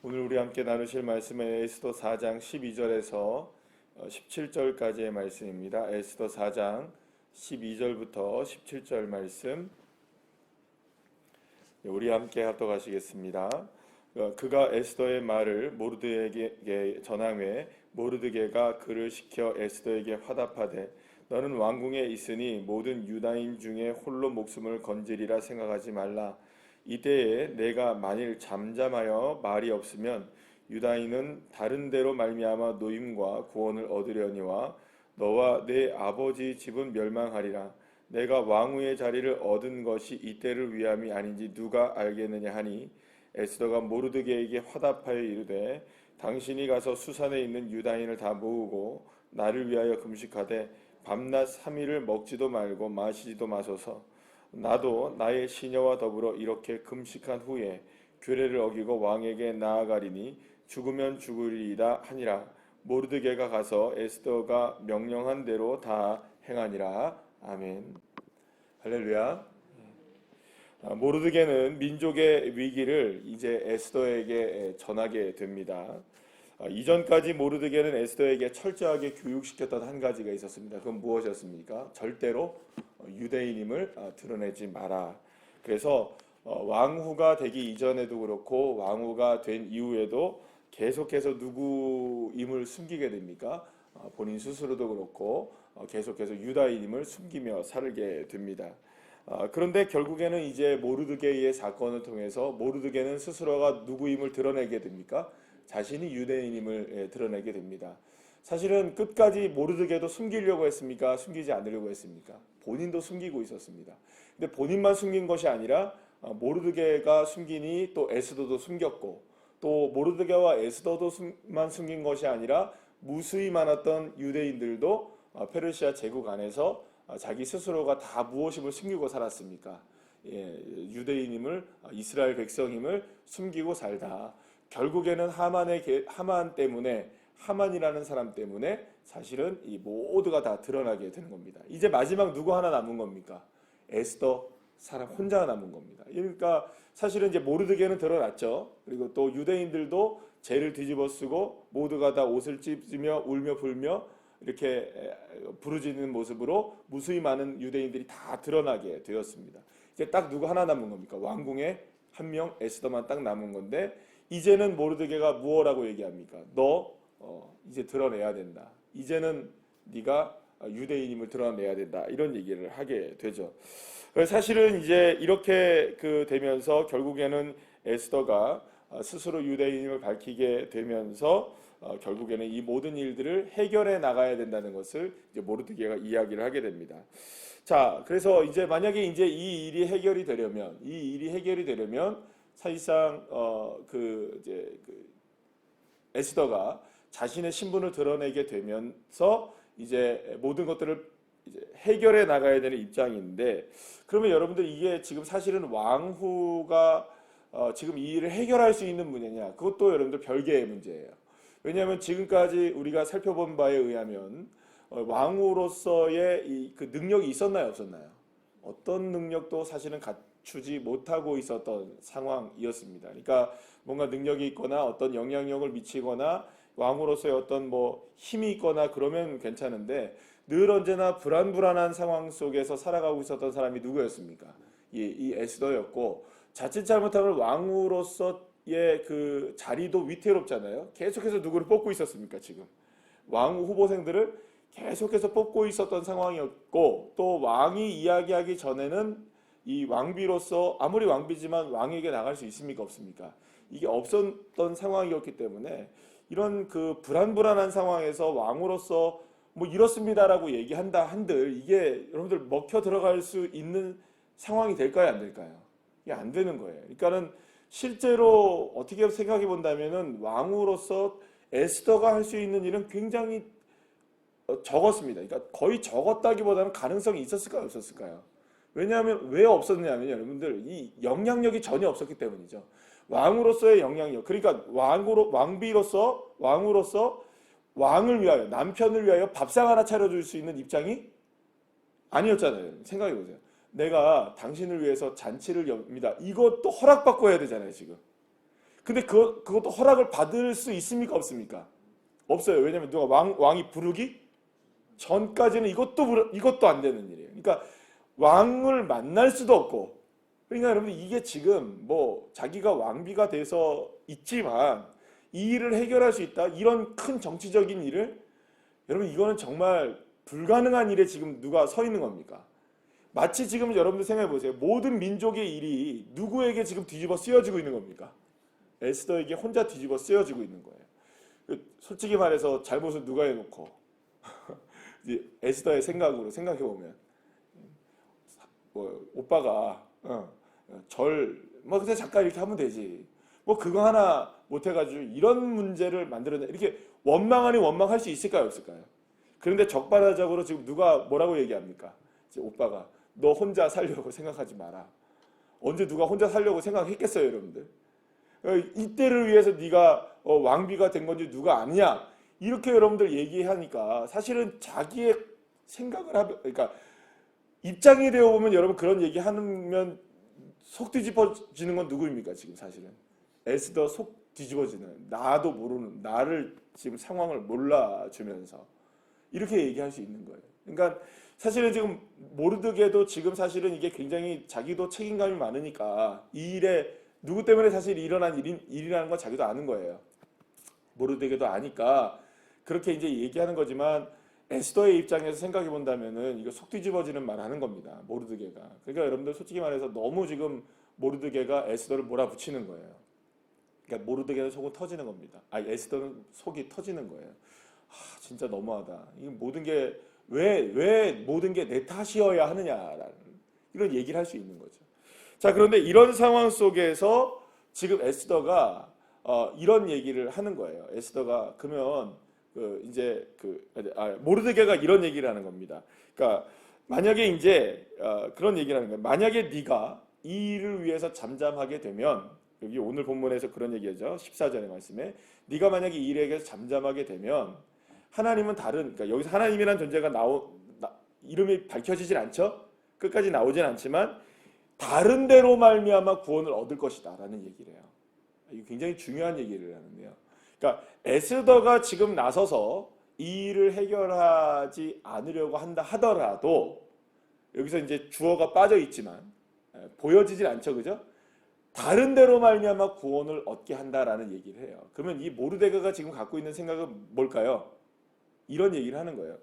오늘 우리 함께 나누실 말씀은 에스더 4장 12절에서 17절까지의 말씀입니다. 에스더 4장 12절부터 17절 말씀 우리 함께 합독하시겠습니다. 그가 에스더의 말을 모르드게에게 전함에 모르드게가 그를 시켜 에스더에게 화답하되 너는 왕궁에 있으니 모든 유다인 중에 홀로 목숨을 건지리라 생각하지 말라. 이때에 내가 만일 잠잠하여 말이 없으면 유다인은 다른 데로 말미암아 노임과 구원을 얻으려니와 너와 내 아버지 집은 멸망하리라. 내가 왕후의 자리를 얻은 것이 이때를 위함이 아닌지 누가 알겠느냐 하니 에스더가 모르드게에게 화답하여 이르되 당신이 가서 수산에 있는 유다인을 다 모으고 나를 위하여 금식하되 밤낮 3일을 먹지도 말고 마시지도 마소서. 나도 나의 시녀와 더불어 이렇게 금식한 후에 규례를 어기고 왕에게 나아가리니 죽으면 죽으리이다 하니라. 모르드게가 가서 에스더가 명령한 대로 다 행하니라. 아멘. 할렐루야. 모르드게는 민족의 위기를 이제 에스더에게 전하게 됩니다. 이전까지 모르드게는 에스더에게 철저하게 교육시켰던 한 가지가 있었습니다. 그건 무엇이었습니까? 절대로 유대인임을 드러내지 마라. 그래서 왕후가 되기 이전에도 그렇고 왕후가 된 이후에도 계속해서 누구임을 숨기게 됩니까? 본인 스스로도 그렇고 계속해서 유다인임을 숨기며 살게 됩니다. 그런데 결국에는 이제 모르드게의 사건을 통해서 모르드게는 스스로가 누구임을 드러내게 됩니까? 자신이 유대인임을 드러내게 됩니다. 사실은 끝까지 모르드게도 숨기려고 했습니까? 숨기지 않으려고 했습니까? 본인도 숨기고 있었습니다. 근데 본인만 숨긴 것이 아니라 모르드게가 숨기니 또 에스더도 숨겼고, 또 모르드게와 에스더도만 숨긴 것이 아니라 무수히 많았던 유대인들도 페르시아 제국 안에서 자기 스스로가 다 무엇임을 숨기고 살았습니까? 유대인임을, 이스라엘 백성임을 숨기고 살다. 결국에는 하만 때문에, 하만이라는 사람 때문에 사실은 이 모두가 다 드러나게 되는 겁니다. 이제 마지막 누구 하나 남은 겁니까? 에스더 사람 혼자 남은 겁니다. 그러니까 사실은 이제 모르드게는 드러났죠. 그리고 또 유대인들도 죄를 뒤집어쓰고 모두가 다 옷을 찢으며 울며 불며 이렇게 부르짖는 모습으로 무수히 많은 유대인들이 다 드러나게 되었습니다. 이제 딱 누구 하나 남은 겁니까? 왕궁에 한 명 에스더만 딱 남은 건데, 이제는 모르드게가 무엇라고 얘기합니까? 너 이제 드러내야 된다. 이제는 네가 유대인임을 드러내야 된다. 이런 얘기를 하게 되죠. 사실은 이제 이렇게 되면서 결국에는 에스더가 스스로 유대인임을 밝히게 되면서 결국에는 이 모든 일들을 해결해 나가야 된다는 것을 이제 모르드게가 이야기를 하게 됩니다. 자, 그래서 이제 만약에 이제 이 일이 해결이 되려면 사실상 에스더가 자신의 신분을 드러내게 되면서 이제 모든 것들을 이제 해결해 나가야 되는 입장인데, 그러면 여러분들 이게 지금 사실은 왕후가 지금 이 일을 해결할 수 있는 문제냐? 그것도 여러분들 별개의 문제예요. 왜냐하면 지금까지 우리가 살펴본 바에 의하면 왕후로서의 그 능력이 있었나요, 없었나요? 어떤 능력도 사실은 갖추지 못하고 있었던 상황이었습니다. 그러니까 뭔가 능력이 있거나 어떤 영향력을 미치거나 왕으로서의 어떤 힘이 있거나 그러면 괜찮은데, 늘 언제나 불안한 상황 속에서 살아가고 있었던 사람이 누구였습니까? 이 에스더였고, 자칫 잘못하면 왕으로서의 그 자리도 위태롭잖아요. 계속해서 누구를 뽑고 있었습니까? 지금 왕 후보생들을 계속해서 뽑고 있었던 상황이었고, 또 왕이 이야기하기 전에는 이 왕비로서, 아무리 왕비지만 왕에게 나갈 수 있습니까? 없습니까? 이게 없었던 상황이었기 때문에 이런 불안한 상황에서 왕으로서 이렇습니다라고 얘기한다 한들 이게 여러분들 먹혀 들어갈 수 있는 상황이 될까요? 안 될까요? 이게 안 되는 거예요. 그러니까는 실제로 어떻게 생각해 본다면은 왕으로서 에스더가 할 수 있는 일은 굉장히 적었습니다. 그러니까 거의 적었다기보다는 가능성이 있었을까요? 없었을까요? 왜냐하면 왜 없었냐면 여러분들 이 영향력이 전혀 없었기 때문이죠. 왕으로서의 영향력, 그러니까 왕비로서 왕으로서 왕을 위하여, 남편을 위하여 밥상 하나 차려줄 수 있는 입장이 아니었잖아요. 생각해보세요. 내가 당신을 위해서 잔치를 엽니다. 이것도 허락받고 해야 되잖아요, 지금. 근데 그것도 허락을 받을 수 있습니까? 없습니까? 없어요. 왜냐하면 누가 왕이 부르기 전까지는 이것도 안 되는 일이에요. 그러니까 왕을 만날 수도 없고, 그러니까 여러분 이게 지금 뭐 자기가 왕비가 돼서 있지만 이 일을 해결할 수 있다, 이런 큰 정치적인 일을, 여러분 이거는 정말 불가능한 일에 지금 누가 서 있는 겁니까? 마치 지금 여러분들 생각해 보세요. 모든 민족의 일이 누구에게 지금 뒤집어 쓰여지고 있는 겁니까? 에스더에게 혼자 뒤집어 쓰여지고 있는 거예요. 솔직히 말해서 잘못을 누가 해놓고 에스더의 생각으로 생각해 보면, 뭐 오빠가 뭐 그냥 잠깐 이렇게 하면 되지, 뭐 그거 하나 못 해가지고 이런 문제를 만들어내, 이렇게 원망 아닌 원망할 수 있을까요, 없을까요? 그런데 적반하장으로 지금 누가 뭐라고 얘기합니까? 이제 오빠가 너 혼자 살려고 생각하지 마라. 언제 누가 혼자 살려고 생각했겠어요, 여러분들? 이때를 위해서 네가 왕비가 된 건지 누가 아니냐, 이렇게 여러분들 얘기하니까 사실은 자기의 생각을 그러니까 입장이 되어 보면 여러분 그런 얘기하면 속 뒤집어지는 건 누구입니까? 지금 사실은 에스더 속 뒤집어지는, 나도 모르는 나를 지금 상황을 몰라주면서 이렇게 얘기할 수 있는 거예요. 그러니까 사실은 지금 모르드게도 지금 사실은 이게 굉장히 자기도 책임감이 많으니까 이 일에 누구 때문에 사실 일어난 일이라는 건 자기도 아는 거예요. 모르드게도 아니까 그렇게 이제 얘기하는 거지만, 에스더의 입장에서 생각해 본다면은 이거 속 뒤집어지는 말 하는 겁니다. 모르드게가. 그러니까 여러분들 솔직히 말해서 너무 지금 모르드게가 에스더를 몰아붙이는 거예요. 그러니까 모르드게는 속은 터지는 겁니다. 에스더는 속이 터지는 거예요. 진짜 너무하다. 이 모든 게 왜 모든 게 내 탓이어야 하느냐라는 이런 얘기를 할 수 있는 거죠. 자, 그런데 이런 상황 속에서 지금 에스더가 이런 얘기를 하는 거예요. 에스더가 그러면 모르드게가 이런 얘기를 하는 겁니다. 그러니까 만약에 이제 그런 얘기를 하는 거예요. 만약에 네가 이 일을 위해서 잠잠하게 되면, 여기 오늘 본문에서 그런 얘기하죠. 14절의 말씀에 네가 만약에 이 일에 대해서 잠잠하게 되면 하나님은 그러니까 여기서 하나님이라는 존재가 이름이 밝혀지질 않죠. 끝까지 나오진 않지만 다른 데로 말미암아 구원을 얻을 것이다 라는 얘기를 해요. 이게 굉장히 중요한 얘기를 하는데요. 그러니까 에스더가 지금 나서서 이 일을 해결하지 않으려고 한다 하더라도, 여기서 이제 주어가 빠져 있지만 보여지질 않죠, 그죠? 다른 데로 말미암아 구원을 얻게 한다라는 얘기를 해요. 그러면 이 모르드게가 지금 갖고 있는 생각은 뭘까요? 이런 얘기를 하는 거예요.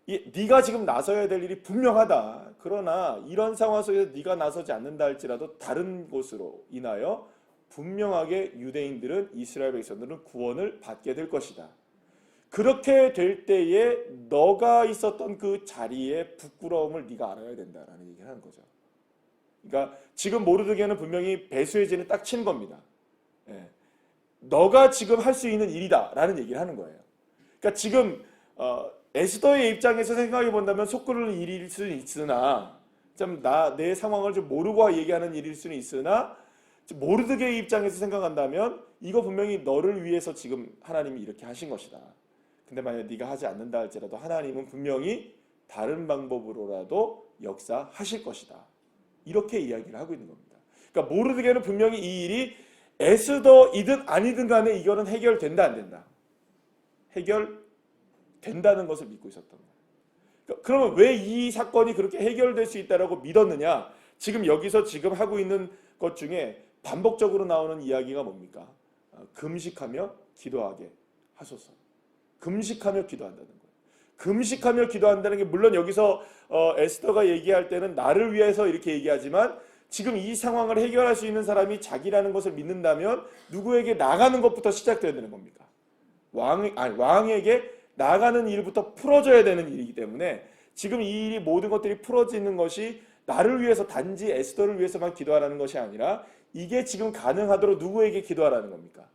네가 지금 나서야 될 일이 분명하다. 그러나 이런 상황 속에서 네가 나서지 않는다 할지라도 다른 곳으로 인하여 분명하게 유대인들은, 이스라엘 백성들은 구원을 받게 될 것이다. 그렇게 될 때에 너가 있었던 그 자리의 부끄러움을 네가 알아야 된다라는 얘기를 하는 거죠. 그러니까 지금 모르드게는 분명히 배수의 진을 딱 친 겁니다. 너가 지금 할 수 있는 일이다라는 얘기를 하는 거예요. 그러니까 지금 에스더의 입장에서 생각해 본다면 속 끓는 일일 수는 있으나, 내 상황을 좀 모르고 얘기하는 일일 수는 있으나, 모르드게의 입장에서 생각한다면 이거 분명히 너를 위해서 지금 하나님이 이렇게 하신 것이다. 근데 만약 네가 하지 않는다 할지라도 하나님은 분명히 다른 방법으로라도 역사하실 것이다. 이렇게 이야기를 하고 있는 겁니다. 그러니까 모르드게는 분명히 이 일이 에스더이든 아니든 간에 이거는 해결된다 안 된다. 해결된다는 것을 믿고 있었던 거예요. 그러면 왜 이 사건이 그렇게 해결될 수 있다라고 믿었느냐? 지금 여기서 지금 하고 있는 것 중에 반복적으로 나오는 이야기가 뭡니까? 금식하며 기도하게 하소서. 금식하며 기도한다는 거예요. 금식하며 기도한다는 게, 물론 여기서 에스더가 얘기할 때는 나를 위해서 이렇게 얘기하지만, 지금 이 상황을 해결할 수 있는 사람이 자기라는 것을 믿는다면 누구에게 나가는 것부터 시작돼야 되는 겁니까? 왕에게 나가는 일부터 풀어줘야 되는 일이기 때문에 지금 이 일이, 모든 것들이 풀어지는 것이 나를 위해서, 단지 에스더를 위해서만 기도하라는 것이 아니라 이게 지금 가능하도록 누구에게 기도하라는 겁니까?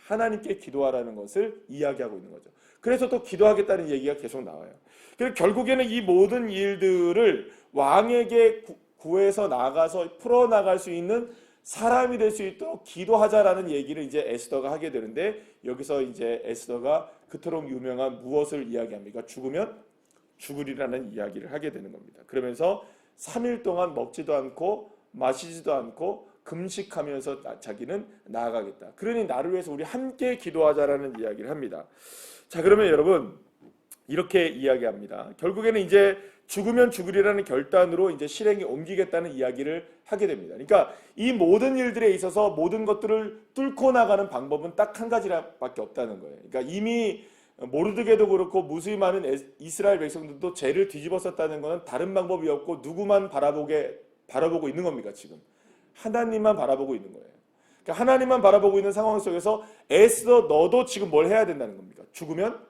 하나님께 기도하라는 것을 이야기하고 있는 거죠. 그래서 또 기도하겠다는 얘기가 계속 나와요. 그래서 결국에는 이 모든 일들을 왕에게 구해서 나가서 풀어나갈 수 있는 사람이 될 수 있도록 기도하자라는 얘기를 이제 에스더가 하게 되는데, 여기서 이제 에스더가 그토록 유명한 무엇을 이야기합니까? 죽으면 죽으리라는 이야기를 하게 되는 겁니다. 그러면서 3일 동안 먹지도 않고 마시지도 않고 금식하면서 자기는 나아가겠다. 그러니 나를 위해서 우리 함께 기도하자라는 이야기를 합니다. 자, 그러면 여러분 이렇게 이야기합니다. 결국에는 이제 죽으면 죽으리라는 결단으로 이제 실행에 옮기겠다는 이야기를 하게 됩니다. 그러니까 이 모든 일들에 있어서 모든 것들을 뚫고 나가는 방법은 딱 한 가지밖에 없다는 거예요. 그러니까 이미 모르드게도 그렇고 무수히 많은 이스라엘 백성들도 죄를 뒤집었었다는 것은 다른 방법이 없고 누구만 바라보고 있는 겁니까 지금? 하나님만 바라보고 있는 거예요. 그러니까 하나님만 바라보고 있는 상황 속에서 에스더 너도 지금 뭘 해야 된다는 겁니까? 죽으면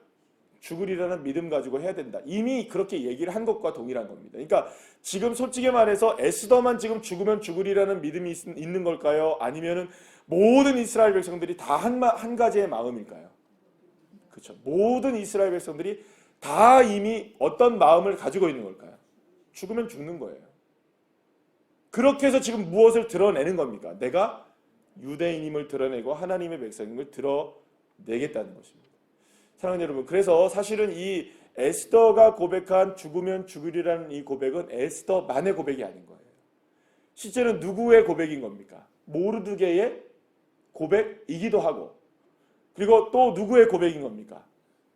죽으리라는 믿음 가지고 해야 된다. 이미 그렇게 얘기를 한 것과 동일한 겁니다. 그러니까 지금 솔직히 말해서 에스더만 지금 죽으면 죽으리라는 믿음이 있는 걸까요? 아니면은 모든 이스라엘 백성들이 다 한 가지의 마음일까요? 그렇죠. 모든 이스라엘 백성들이 다 이미 어떤 마음을 가지고 있는 걸까요? 죽으면 죽는 거예요. 그렇게 해서 지금 무엇을 드러내는 겁니까? 내가 유대인임을 드러내고 하나님의 백성임을 드러내겠다는 것입니다. 사랑하는 여러분, 그래서 사실은 이 에스더가 고백한 죽으면 죽으리라는 이 고백은 에스더만의 고백이 아닌 거예요. 실제로 누구의 고백인 겁니까? 모르드게의 고백이기도 하고, 그리고 또 누구의 고백인 겁니까?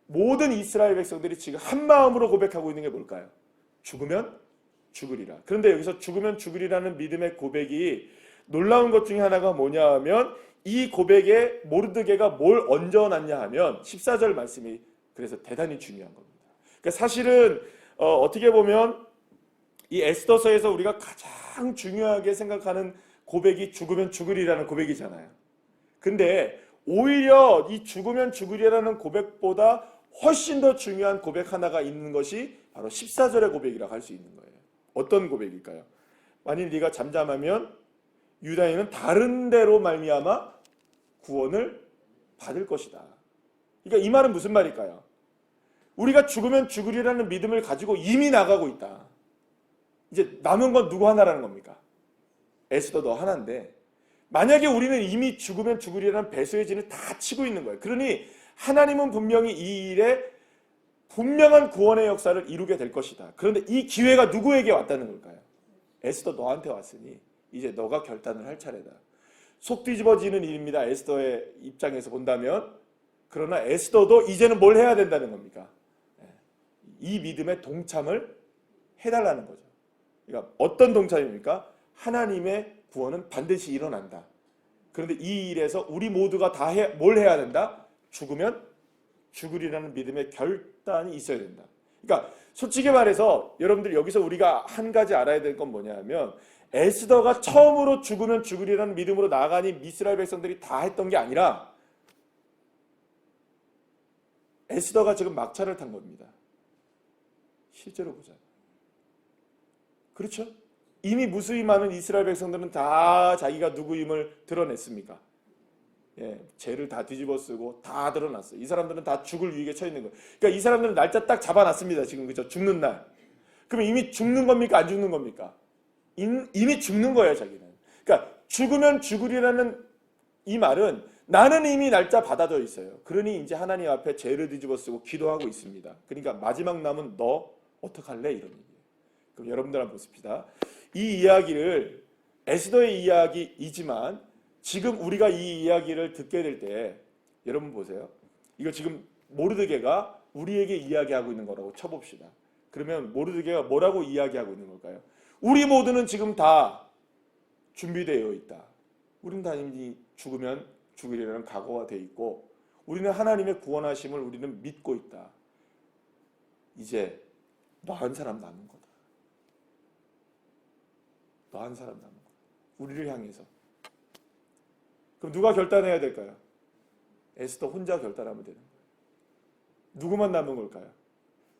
모든 이스라엘 백성들이 지금 한 마음으로 고백하고 있는 게 뭘까요? 죽으면 죽으리라. 그런데 여기서 죽으면 죽으리라는 믿음의 고백이 놀라운 것 중에 하나가 뭐냐 하면 이 고백에 모르드게가 뭘 얹어놨냐 하면 14절 말씀이 그래서 대단히 중요한 겁니다. 그러니까 사실은 어떻게 보면 이 에스더서에서 우리가 가장 중요하게 생각하는 고백이 죽으면 죽으리라는 고백이잖아요. 근데 오히려 이 죽으면 죽으리라는 고백보다 훨씬 더 중요한 고백 하나가 있는 것이 바로 14절의 고백이라고 할 수 있는 거예요. 어떤 고백일까요? 만일 네가 잠잠하면 유다인은 다른 데로 말미암아 구원을 받을 것이다. 그러니까 이 말은 무슨 말일까요? 우리가 죽으면 죽으리라는 믿음을 가지고 이미 나가고 있다. 이제 남은 건 누구 하나라는 겁니까? 에스더 너 하나인데 만약에 우리는 이미 죽으면 죽으리라는 배수의 진을 다 치고 있는 거예요. 그러니 하나님은 분명히 이 일에 분명한 구원의 역사를 이루게 될 것이다. 그런데 이 기회가 누구에게 왔다는 걸까요? 에스더 너한테 왔으니 이제 너가 결단을 할 차례다. 속 뒤집어지는 일입니다. 에스더의 입장에서 본다면. 그러나 에스더도 이제는 뭘 해야 된다는 겁니까? 이 믿음에 동참을 해달라는 거죠. 그러니까 어떤 동참입니까? 하나님의 구원은 반드시 일어난다. 그런데 이 일에서 우리 모두가 다 뭘 해야 된다? 죽으면 죽으리라는 믿음의 결단이 있어야 된다. 그러니까 솔직히 말해서 여러분들 여기서 우리가 한 가지 알아야 될 건 뭐냐 하면 에스더가 처음으로 죽으면 죽으리라는 믿음으로 나아가니 이스라엘 백성들이 다 했던 게 아니라 에스더가 지금 막차를 탄 겁니다. 실제로 보자면. 그렇죠? 이미 무수히 많은 이스라엘 백성들은 다 자기가 누구임을 드러냈습니까? 예, 죄를 다 뒤집어 쓰고 다 드러났어요. 이 사람들은 다 죽을 위기에 처해 있는 거예요. 그러니까 이 사람들은 날짜 딱 잡아놨습니다. 지금 그죠? 죽는 날. 그럼 이미 죽는 겁니까? 안 죽는 겁니까? 이미 죽는 거예요, 자기는. 그러니까 죽으면 죽으리라는 이 말은 나는 이미 날짜 받아져 있어요. 그러니 이제 하나님 앞에 죄를 뒤집어 쓰고 기도하고 있습니다. 그러니까 마지막 남은 너 어떡할래? 이런 얘기예요. 그럼 여러분들 한번 보십시다. 이 이야기를 에스더의 이야기이지만 지금 우리가 이 이야기를 듣게 될 때 여러분 보세요. 이거 지금 모르드게가 우리에게 이야기하고 있는 거라고 쳐봅시다. 그러면 모르드게가 뭐라고 이야기하고 있는 걸까요? 우리 모두는 지금 다 준비되어 있다. 우리는 다 이미 죽으면 죽으리라는 각오가 되어 있고 우리는 하나님의 구원하심을 우리는 믿고 있다. 이제 너 한 사람 남은 거다. 너 한 사람 남은 거다. 우리를 향해서. 그럼 누가 결단해야 될까요? 에스더 혼자 결단하면 되는 거예요. 누구만 남은 걸까요?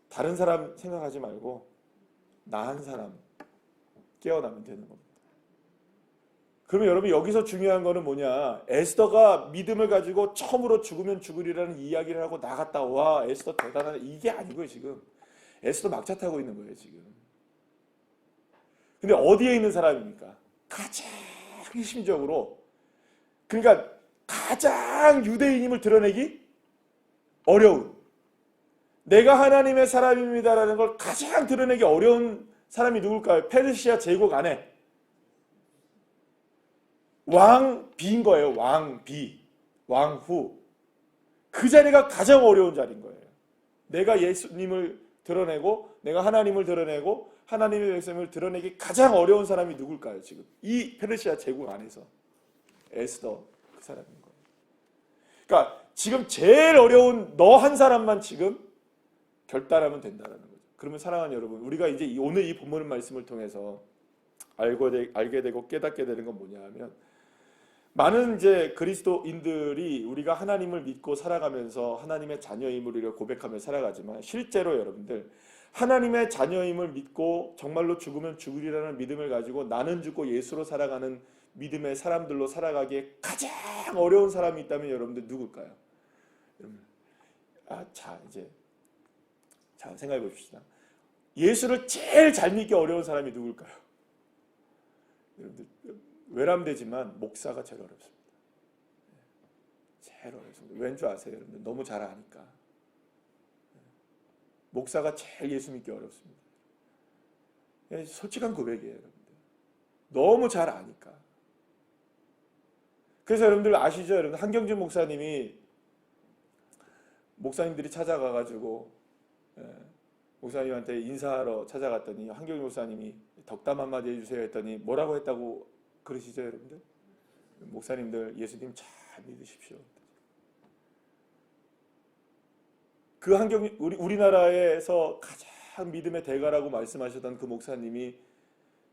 다른 사람 생각하지 말고 나 한 사람 깨어나면 되는 겁니다. 그러면 여러분 여기서 중요한 거는 뭐냐? 에스더가 믿음을 가지고 처음으로 죽으면 죽으리라는 이야기를 하고 나갔다. 와 에스더 대단하다. 이게 아니고요 지금. 에스더 막차 타고 있는 거예요 지금. 근데 어디에 있는 사람입니까? 가장 핵심적으로 그러니까 가장 유대인임을 드러내기 어려운 내가 하나님의 사람입니다라는 걸 가장 드러내기 어려운 사람이 누굴까요? 페르시아 제국 안에 왕비인 거예요. 왕비, 왕후. 그 자리가 가장 어려운 자리인 거예요. 내가 예수님을 드러내고 내가 하나님을 드러내고 하나님의 백성을 드러내기 가장 어려운 사람이 누굴까요? 지금 이 페르시아 제국 안에서 에스더 그 사람인 거예요. 그러니까 지금 제일 어려운 너 한 사람만 지금 결단하면 된다는 거죠. 그러면 사랑하는 여러분, 우리가 이제 오늘 이 본문 말씀을 통해서 알게 되고 깨닫게 되는 건 뭐냐 하면, 많은 이제 그리스도인들이 우리가 하나님을 믿고 살아가면서 하나님의 자녀임을 우리가 고백하며 살아가지만, 실제로 여러분들 하나님의 자녀임을 믿고 정말로 죽으면 죽으리라는 믿음을 가지고 나는 죽고 예수로 살아가는 믿음의 사람들로 살아가기에 가장 어려운 사람이 있다면 여러분들 누굴까요? 여러분, 이제 생각해 봅시다. 예수를 제일 잘 믿기 어려운 사람이 누굴까요? 여러분들 외람되지만 목사가 제일 어렵습니다. 제일 어렵습니다. 왠 줄 아세요, 여러분들? 너무 잘 아니까. 목사가 제일 예수 믿기 어렵습니다. 솔직한 고백이에요, 여러분들. 너무 잘 아니까. 그래서 여러분들 아시죠? 여러분, 한경준 목사님들이 찾아가가지고 목사님한테 인사하러 찾아갔더니 한경준 목사님이 덕담 한마디 해주세요 했더니 뭐라고 했다고 그러시죠, 여러분들? 목사님들 예수님 잘 믿으십시오. 그 우리나라에서 가장 믿음의 대가라고 말씀하셨던 그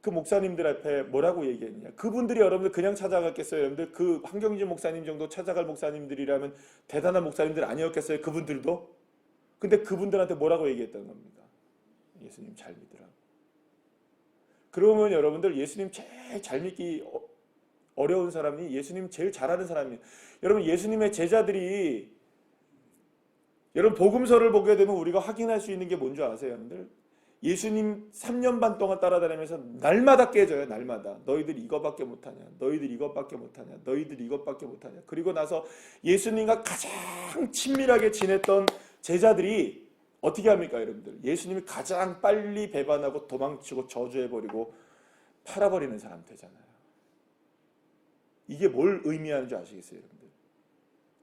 목사님들 앞에 뭐라고 얘기했냐? 그분들이 여러분들 그냥 찾아갔겠어요? 여러분들 그 한경진 목사님 정도 찾아갈 목사님들이라면 대단한 목사님들 아니었겠어요? 그분들도? 근데 그분들한테 뭐라고 얘기했다는 겁니까? 예수님 잘 믿으라고. 그러면 여러분들 예수님 제일 잘 믿기 어려운 사람이 예수님 제일 잘하는 사람이에요. 여러분, 예수님의 제자들이, 여러분 복음서를 보게 되면 우리가 확인할 수 있는 게 뭔지 아세요, 여러분들? 예수님 3년 반 동안 따라다니면서 날마다 깨져요. 날마다. 너희들 이것밖에 못하냐? 너희들 이것밖에 못하냐? 너희들 이것밖에 못하냐? 그리고 나서 예수님과 가장 친밀하게 지냈던 제자들이 어떻게 합니까, 여러분들? 예수님이 가장 빨리 배반하고 도망치고 저주해버리고 팔아버리는 사람 되잖아요. 이게 뭘 의미하는 줄 아시겠어요, 여러분들?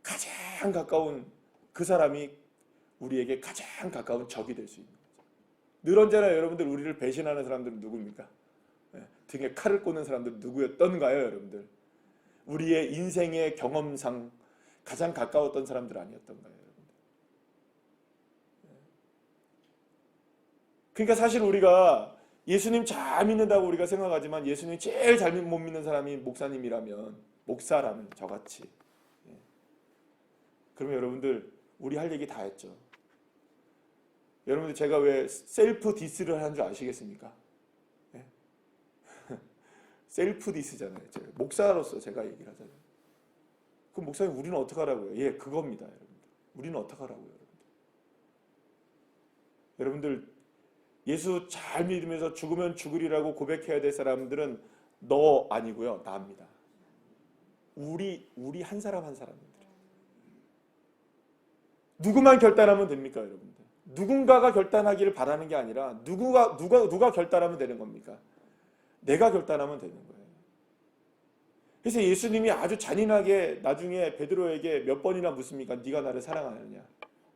가장 가까운 그 사람이 우리에게 가장 가까운 적이 될 수 있는 거죠. 늘 언제나 여러분들 우리를 배신하는 사람들은 누굽니까? 등에 칼을 꽂는 사람들은 누구였던가요, 여러분들? 우리의 인생의 경험상 가장 가까웠던 사람들 아니었던가요, 여러분들? 그러니까 사실 우리가 예수님 잘 믿는다고 우리가 생각하지만 예수님 제일 잘 못 믿는 사람이 목사라면 저같이. 그러면 여러분들 우리 할 얘기 다 했죠. 여러분들 제가 왜 셀프 디스를 하는 줄 아시겠습니까? 네? 셀프 디스잖아요. 목사로서 제가 얘기를 하잖아요. 그럼 목사님 우리는 어떡하라고요? 예, 그겁니다, 여러분들. 우리는 어떡하라고요, 여러분들? 예수 잘 믿으면서 죽으면 죽으리라고 고백해야 될 사람들은 너 아니고요, 나입니다. 우리 한 사람 한 사람입니다. 누구만 결단하면 됩니까, 여러분들? 누군가가 결단하기를 바라는 게 아니라 누가 결단하면 되는 겁니까? 내가 결단하면 되는 거예요. 그래서 예수님이 아주 잔인하게 나중에 베드로에게 몇 번이나 묻습니까? 네가 나를 사랑하느냐?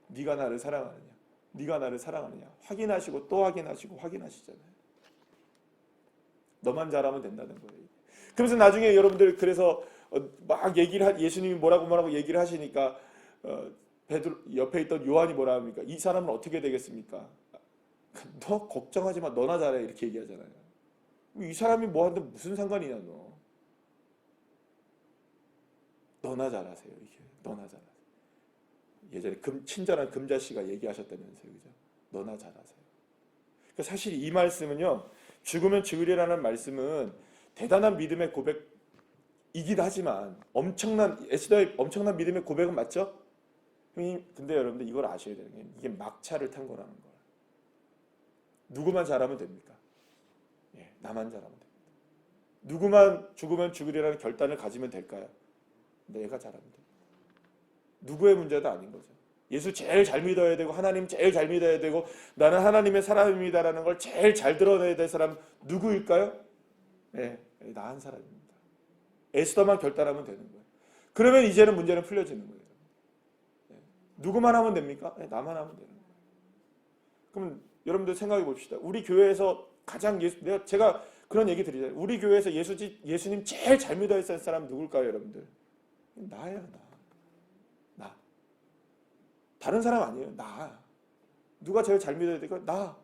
네가 나를 사랑하느냐? 네가 나를 사랑하느냐? 확인하시고 또 확인하시고 확인하시잖아요. 너만 잘하면 된다는 거예요. 그래서 나중에 여러분들 그래서 막 예수님이 뭐라고 얘기를 하시니까 베드로 옆에 있던 요한이 뭐라 합니까? 이 사람은 어떻게 되겠습니까? 너 걱정하지 마, 너나 잘해, 이렇게 얘기하잖아요. 이 사람이 뭐하는데 무슨 상관이냐, 너나 잘하세요, 이게. 너나 잘하세요. 예전에 친절한 금자씨가 얘기하셨다면서요, 그죠? 너나 잘하세요. 그러니까 사실 이 말씀은요, 죽으면 죽으리라는 말씀은 대단한 믿음의 고백이긴 하지만 에스더의 엄청난 믿음의 고백은 맞죠? 근데 여러분들 이걸 아셔야 되는 게 이게 막차를 탄 거라는 거예요. 누구만 잘하면 됩니까? 예, 나만 잘하면 됩니다. 누구만 죽으면 죽으리라는 결단을 가지면 될까요? 내가 잘하면 됩니다. 누구의 문제도 아닌 거죠. 예수 제일 잘 믿어야 되고 하나님 제일 잘 믿어야 되고 나는 하나님의 사람입니다라는 걸 제일 잘 드러내야 될 사람 누구일까요? 네, 나 한 사람입니다. 에스더만 결단하면 되는 거예요. 그러면 이제는 문제는 풀려지는 거예요. 누구만 하면 됩니까? 나만 하면 되는 거예요. 그럼 여러분들 생각해 봅시다. 우리 교회에서 가장 제가 그런 얘기 드리잖아요. 우리 교회에서 예수님 제일 잘 믿어야 할 사람 누굴까요, 여러분들? 나예요, 나. 다른 사람 아니에요. 나. 누가 제일 잘 믿어야 될까? 나.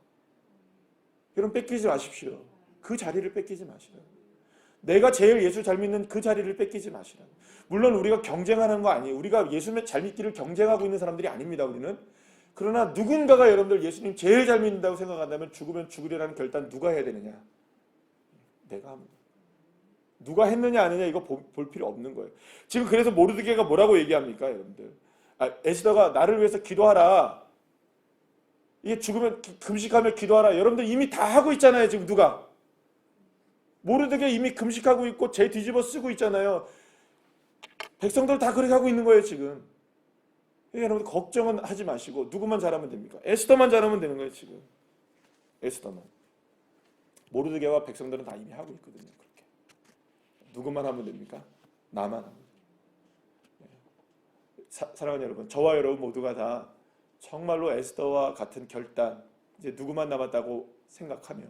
여러분 뺏기지 마십시오. 그 자리를 뺏기지 마시라고. 내가 제일 예수 잘 믿는 그 자리를 뺏기지 마시라고. 물론 우리가 경쟁하는 거 아니에요. 우리가 예수 잘 믿기를 경쟁하고 있는 사람들이 아닙니다. 우리는. 그러나 누군가가 여러분들 예수님 제일 잘 믿는다고 생각한다면 죽으면 죽으리라는 결단 누가 해야 되느냐? 내가 합니다. 누가 했느냐 안 했느냐 이거 볼 필요 없는 거예요. 지금 그래서 모르드게가 뭐라고 얘기합니까, 여러분들? 에스더가 나를 위해서 기도하라. 이게 죽으면 금식하며 기도하라. 여러분들 이미 다 하고 있잖아요. 지금 누가? 모르드게 이미 금식하고 있고 죄 뒤집어 쓰고 있잖아요. 백성들 다 그렇게 하고 있는 거예요, 지금. 여러분 걱정은 하지 마시고 누구만 잘하면 됩니까? 에스더만 잘하면 되는 거예요, 지금. 에스더만. 모르드게와 백성들은 다 이미 하고 있거든요. 그렇게. 누구만 하면 됩니까? 나만 하면 돼요. 사랑하는 여러분, 저와 여러분 모두가 다 정말로 에스더와 같은 결단, 이제 누구만 남았다고 생각하며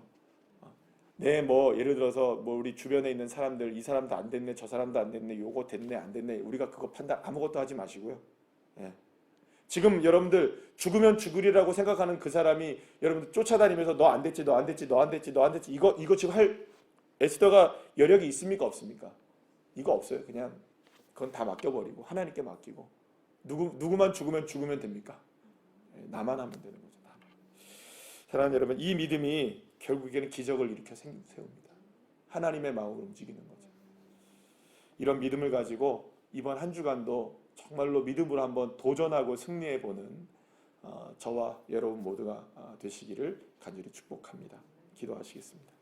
예를 들어서 우리 주변에 있는 사람들, 이 사람도 안 됐네, 저 사람도 안 됐네, 요거 됐네, 안 됐네, 우리가 그거 판단 아무것도 하지 마시고요. 지금 여러분들 죽으면 죽으리라고 생각하는 그 사람이 여러분들 쫓아다니면서 너 안 됐지, 너 안 됐지, 너 안 됐지, 너 안 됐지, 이거 지금 할 에스더가 여력이 있습니까, 없습니까? 이거 없어요. 그냥 그건 다 맡겨버리고 하나님께 맡기고 누구만 죽으면 됩니까? 나만 하면 되는 거죠. 나만. 사랑하는 여러분, 이 믿음이 결국에는 기적을 일으켜 세웁니다. 하나님의 마음을 움직이는 거죠. 이런 믿음을 가지고 이번 한 주간도 정말로 믿음으로 한번 도전하고 승리해보는 저와 여러분 모두가 되시기를 간절히 축복합니다. 기도하시겠습니다.